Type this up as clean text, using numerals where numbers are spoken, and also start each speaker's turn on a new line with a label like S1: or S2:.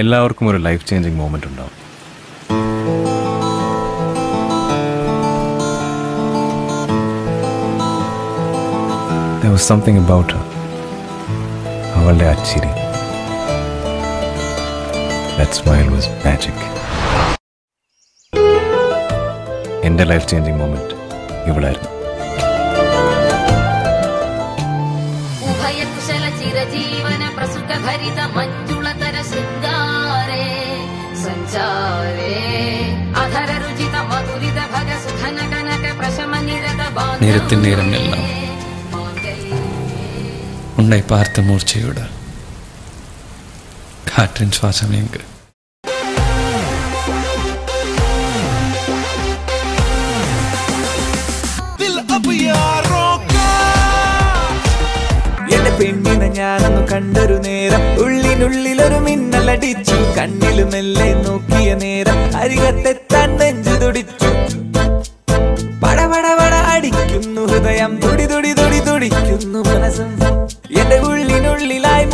S1: എല്ലാവർക്കും ഒരു life changing moment ഉണ്ടാവും. There was something about her. അവളുടെ ആ ചിരി. That smile was magic. എൻ്റെ ലൈഫ് ചേഞ്ചിങ് മൊമെൻ്റ് ഇവളായിരുന്നു.
S2: நேரத்தின் நேரம் எல்லாம் உன்னை பார்த்த மூர்ச்சையோட காற்றின் சுவாசம் எங்கு
S3: എന്റെ പെണ്ണിനെ ഞാനൊന്നു കണ്ടൊരു നേരം ഉള്ളിനുള്ളിലൊരു മിന്നലടിച്ചു. കണ്ണിലും മെല്ലെ നോക്കിയ നേരം അരികത്തെത്താൻ നെഞ്ചു തുടിച്ചു. പടപടപട അടിക്കുന്നു ഹൃദയം, തുടി തുടി തുടി തുടിക്കുന്നു മനസ്സും. എന്റെ ഉള്ളിനുള്ളിലായി